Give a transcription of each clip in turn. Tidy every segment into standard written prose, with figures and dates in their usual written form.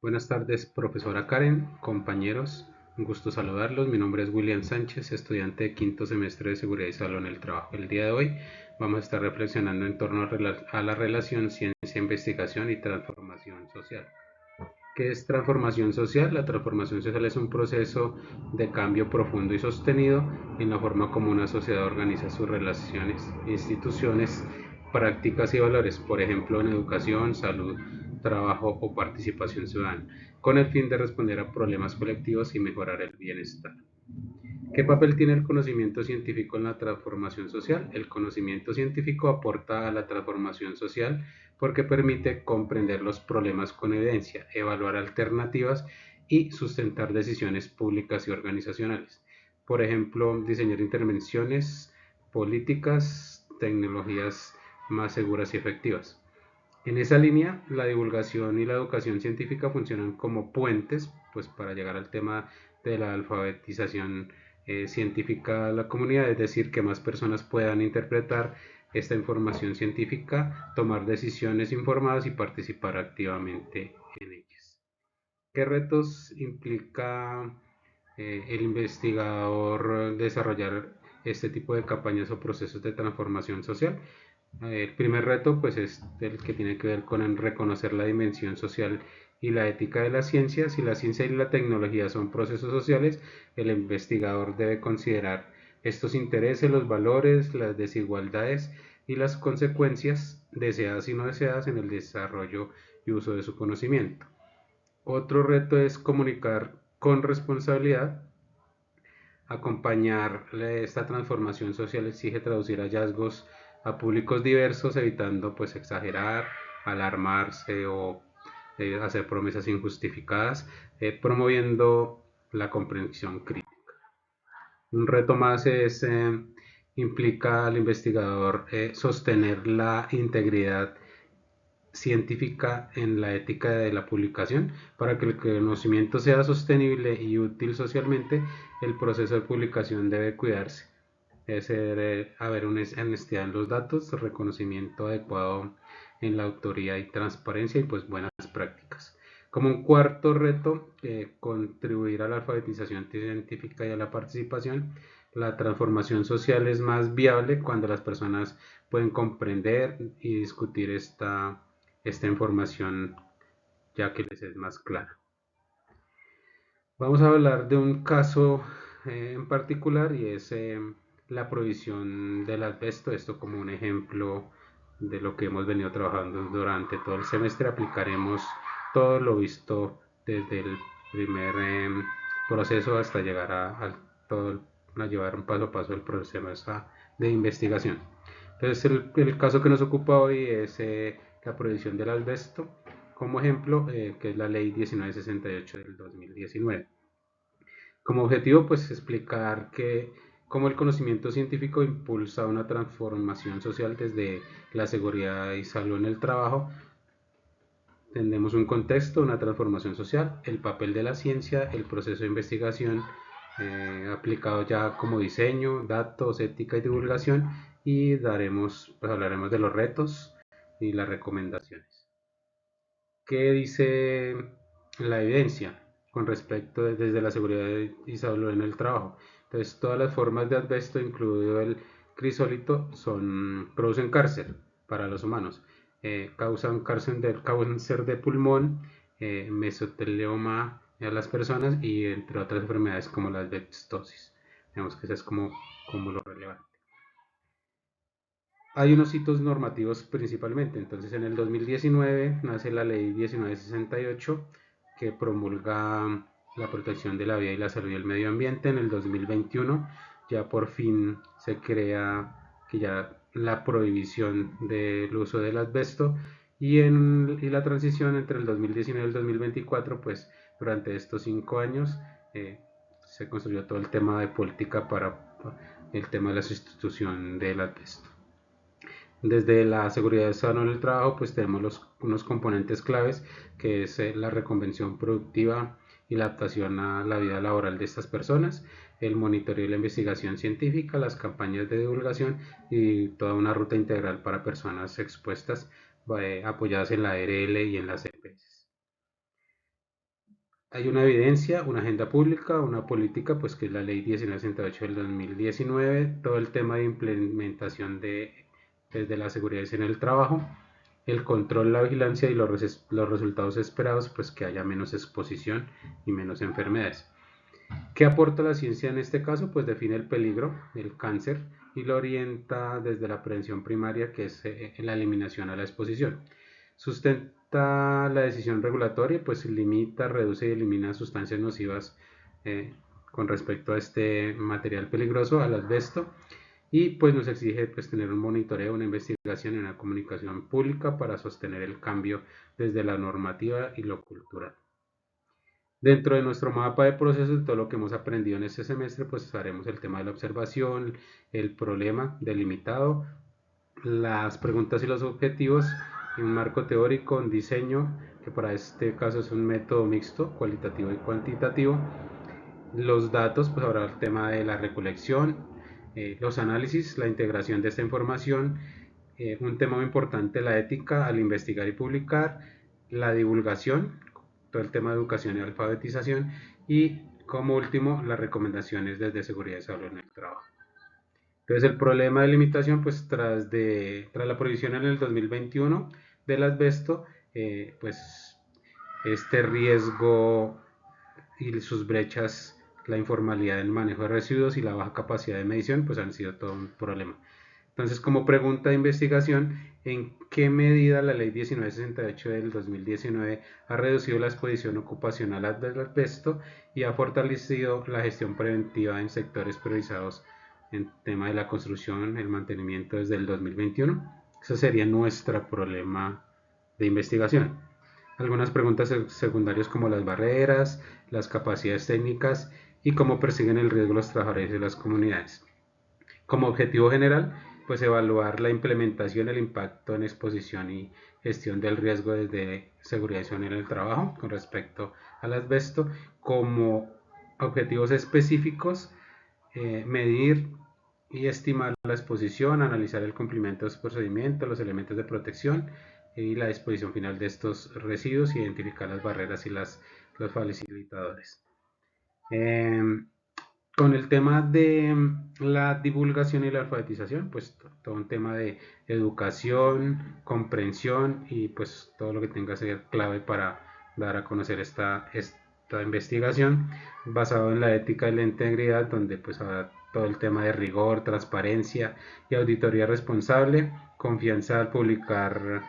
Buenas tardes, profesora Karen, compañeros. Un gusto saludarlos. Mi nombre es William Sánchez, estudiante de quinto semestre de Seguridad y Salud en el Trabajo. El día de hoy vamos a estar reflexionando en torno a la relación ciencia, investigación y transformación social. ¿Qué es transformación social? La transformación social es un proceso de cambio profundo y sostenido en la forma como una sociedad organiza sus relaciones, instituciones, prácticas y valores, por ejemplo, en educación, salud, trabajo o participación ciudadana, con el fin de responder a problemas colectivos y mejorar el bienestar. ¿Qué papel tiene el conocimiento científico en la transformación social? El conocimiento científico aporta a la transformación social porque permite comprender los problemas con evidencia, evaluar alternativas y sustentar decisiones públicas y organizacionales. Por ejemplo, diseñar intervenciones políticas, tecnologías más seguras y efectivas. En esa línea, la divulgación y la educación científica funcionan como puentes, pues para llegar al tema de la alfabetización científica a la comunidad, es decir, que más personas puedan interpretar esta información científica, tomar decisiones informadas y participar activamente en ellas. ¿Qué retos implica el investigador desarrollar este tipo de campañas o procesos de transformación social? El primer reto pues es el que tiene que ver con el reconocer la dimensión social y la ética de las ciencias. Si la ciencia y la tecnología son procesos sociales, el investigador debe considerar estos intereses, los valores, las desigualdades y las consecuencias deseadas y no deseadas en el desarrollo y uso de su conocimiento. Otro reto es comunicar con responsabilidad. Acompañar esta transformación social exige traducir hallazgos a públicos diversos, evitando pues exagerar, alarmarse o hacer promesas injustificadas, promoviendo la comprensión crítica. Un reto más es implica al investigador sostener la integridad científica en la ética de la publicación. Para que el conocimiento sea sostenible y útil socialmente, el proceso de publicación debe cuidarse. Debe haber una honestidad en los datos, reconocimiento adecuado en la autoría y transparencia y pues buenas prácticas. Como un cuarto reto, contribuir a la alfabetización científica y a la participación. La transformación social es más viable cuando las personas pueden comprender y discutir esta información ya que les es más clara. Vamos a hablar de un caso en particular y es la provisión del asbesto. Esto como un ejemplo de lo que hemos venido trabajando durante todo el semestre. Aplicaremos todo lo visto desde el primer proceso hasta llegar a llevar un paso a paso el proceso de investigación. Entonces el caso que nos ocupa hoy es la provisión del asbesto como ejemplo, que es la ley 1968 del 2019. Como objetivo, pues explicar que cómo el conocimiento científico impulsa una transformación social desde la seguridad y salud en el trabajo. Tenemos un contexto, una transformación social, el papel de la ciencia, el proceso de investigación aplicado ya como diseño, datos, ética y divulgación y pues hablaremos de los retos y las recomendaciones. ¿Qué dice la evidencia con respecto desde la seguridad y salud en el trabajo? Entonces, todas las formas de asbesto, incluido el crisólito, producen cáncer para los humanos. Causan cáncer de pulmón, mesotelioma a las personas y entre otras enfermedades como la asbestosis. Digamos que eso es como lo relevante. Hay unos hitos normativos principalmente. Entonces, en el 2019 nace la ley 1968 que promulga la protección de la vida y la salud y el medio ambiente. En el 2021 ya por fin se crea que ya la prohibición del uso del asbesto y la transición entre el 2019 y el 2024, pues durante estos 5 años eh, se construyó todo el tema de política para el tema de la sustitución del asbesto. Desde la seguridad sana en el trabajo, pues tenemos unos componentes claves que es la reconvención productiva y la adaptación a la vida laboral de estas personas, el monitoreo y la investigación científica, las campañas de divulgación y toda una ruta integral para personas expuestas apoyadas en la ARL y en las EPS. hay una evidencia, una agenda pública, una política, pues que es la ley 1968 del 2019, todo el tema de implementación desde la seguridad en el trabajo, el control, la vigilancia y los resultados esperados, pues que haya menos exposición y menos enfermedades. ¿Qué aporta la ciencia en este caso? Pues define el peligro, el cáncer, y lo orienta desde la prevención primaria, que es la eliminación a la exposición. Sustenta la decisión regulatoria, pues limita, reduce y elimina sustancias nocivas eh, con respecto a este material peligroso, al asbesto, y pues nos exige pues tener un monitoreo, una investigación y una comunicación pública para sostener el cambio desde la normativa y lo cultural. Dentro de nuestro mapa de procesos, de todo lo que hemos aprendido en este semestre, pues haremos el tema de la observación, el problema delimitado, las preguntas y los objetivos, y un marco teórico, un diseño, que para este caso es un método mixto, cualitativo y cuantitativo. Los datos, pues habrá el tema de la recolección, los análisis, la integración de esta información, un tema muy importante, la ética al investigar y publicar, la divulgación, todo el tema de educación y alfabetización, y como último, las recomendaciones desde seguridad y salud en el trabajo. Entonces el problema de limitación, pues tras la prohibición en el 2021 del asbesto, pues este riesgo y sus brechas, la informalidad en el manejo de residuos y la baja capacidad de medición, pues han sido todo un problema. Entonces, como pregunta de investigación, ¿en qué medida la ley 1968 del 2019 ha reducido la exposición ocupacional al asbesto y ha fortalecido la gestión preventiva en sectores priorizados en tema de la construcción, el mantenimiento desde el 2021? Ese sería nuestro problema de investigación. Algunas preguntas secundarias como las barreras, las capacidades técnicas y cómo persiguen el riesgo los trabajadores y las comunidades. Como objetivo general, pues evaluar la implementación, el impacto en exposición y gestión del riesgo desde seguridad en el trabajo con respecto al asbesto. Como objetivos específicos, medir y estimar la exposición, analizar el cumplimiento de los procedimientos, los elementos de protección y la disposición final de estos residuos, identificar las barreras y los facilitadores. Eh, con el tema de la divulgación y la alfabetización, pues todo un tema de educación, comprensión y pues todo lo que tenga que ser clave para dar a conocer esta investigación basado en la ética y la integridad, donde pues habrá todo el tema de rigor, transparencia y auditoría responsable, confianza al publicar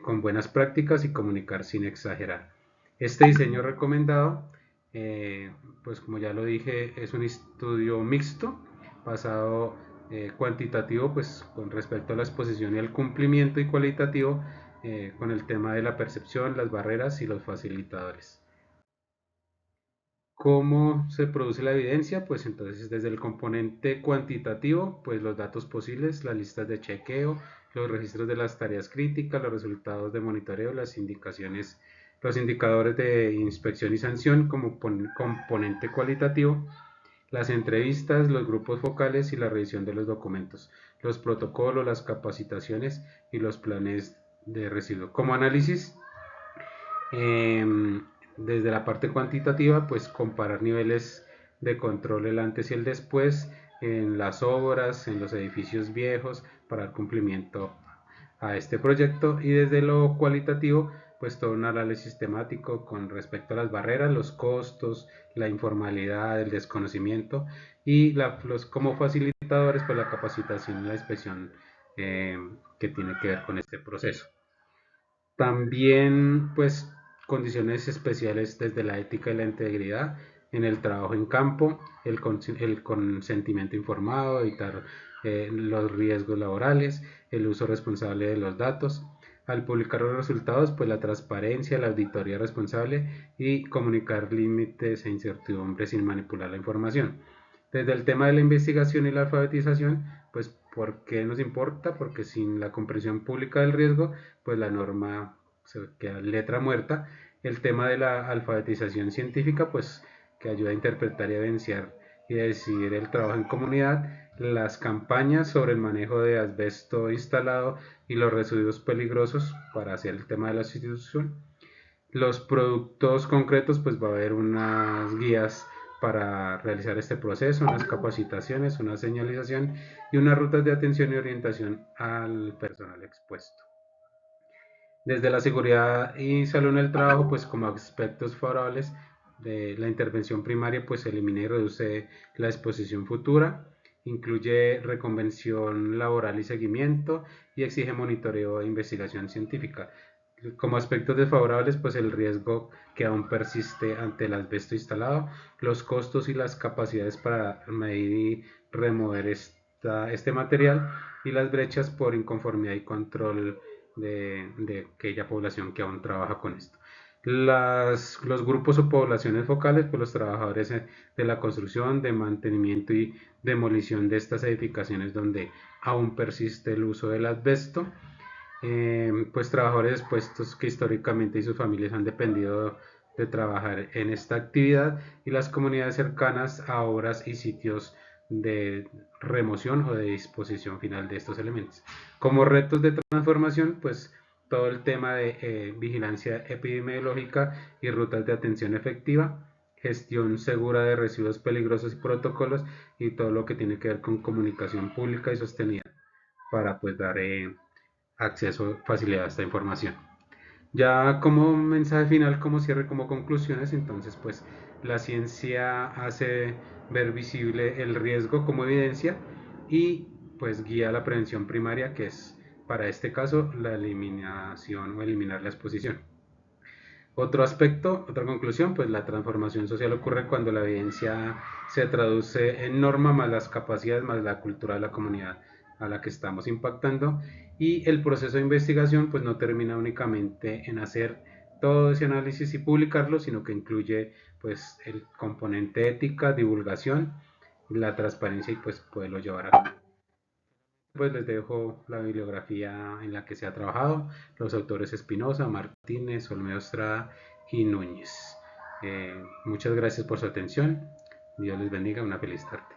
con buenas prácticas y comunicar sin exagerar. Este diseño recomendado, eh, pues como ya lo dije, es un estudio mixto, basado cuantitativo, pues con respecto a la exposición y al cumplimiento, y cualitativo con el tema de la percepción, las barreras y los facilitadores. ¿Cómo se produce la evidencia? Pues entonces desde el componente cuantitativo, pues los datos posibles, las listas de chequeo, los registros de las tareas críticas, los resultados de monitoreo, las indicaciones, los indicadores de inspección y sanción como componente cualitativo, las entrevistas, los grupos focales y la revisión de los documentos, los protocolos, las capacitaciones y los planes de residuo. Como análisis, desde la parte cuantitativa, pues comparar niveles de control, el antes y el después en las obras, en los edificios viejos, para el cumplimiento a este proyecto. Y desde lo cualitativo, pues todo un análisis temático con respecto a las barreras, los costos, la informalidad, el desconocimiento y como facilitadores, pues la capacitación y la inspección eh, que tiene que ver con este proceso. También, pues, condiciones especiales desde la ética y la integridad en el trabajo en campo, el consentimiento informado, evitar los riesgos laborales, el uso responsable de los datos. Al publicar los resultados, pues la transparencia, la auditoría responsable y comunicar límites e incertidumbres sin manipular la información. Desde el tema de la investigación y la alfabetización, pues ¿por qué nos importa? Porque sin la comprensión pública del riesgo, pues la norma se queda letra muerta. El tema de la alfabetización científica, pues que ayuda a interpretar y a evidenciar y a decidir el trabajo en comunidad, las campañas sobre el manejo de asbesto instalado y los residuos peligrosos para hacer el tema de la sustitución, Los productos concretos, pues va a haber unas guías para realizar este proceso, unas capacitaciones, una señalización y unas rutas de atención y orientación al personal expuesto. Desde la seguridad y salud en el trabajo, pues como aspectos favorables de la intervención primaria, pues elimina y reduce la exposición futura, incluye reconvención laboral y seguimiento y exige monitoreo e investigación científica. Como aspectos desfavorables, pues el riesgo que aún persiste ante el asbesto instalado, los costos y las capacidades para medir y remover este material y las brechas por inconformidad y control de aquella población que aún trabaja con esto. Los grupos o poblaciones focales, pues los trabajadores de la construcción, de mantenimiento y demolición de estas edificaciones donde aún persiste el uso del asbesto, pues trabajadores expuestos que históricamente y sus familias han dependido de trabajar en esta actividad y las comunidades cercanas a obras y sitios de remoción o de disposición final de estos elementos. Como retos de transformación, pues todo el tema de vigilancia epidemiológica y rutas de atención efectiva, gestión segura de residuos peligrosos y protocolos y todo lo que tiene que ver con comunicación pública y sostenida para pues dar acceso, facilidad a esta información. Ya como mensaje final, como cierre, como conclusiones, entonces pues la ciencia hace ver visible el riesgo como evidencia y pues guía la prevención primaria, que es para este caso la eliminación o eliminar la exposición. Otro aspecto, otra conclusión, pues la transformación social ocurre cuando la evidencia se traduce en norma más las capacidades más la cultura de la comunidad a la que estamos impactando y el proceso de investigación pues no termina únicamente en hacer todo ese análisis y publicarlo, sino que incluye pues el componente ética, divulgación, la transparencia y pues poderlo llevar a cabo. Pues les dejo la bibliografía en la que se ha trabajado, los autores Espinosa, Martínez, Olmedo Estrada y Núñez. Muchas gracias por su atención. Dios les bendiga, una feliz tarde.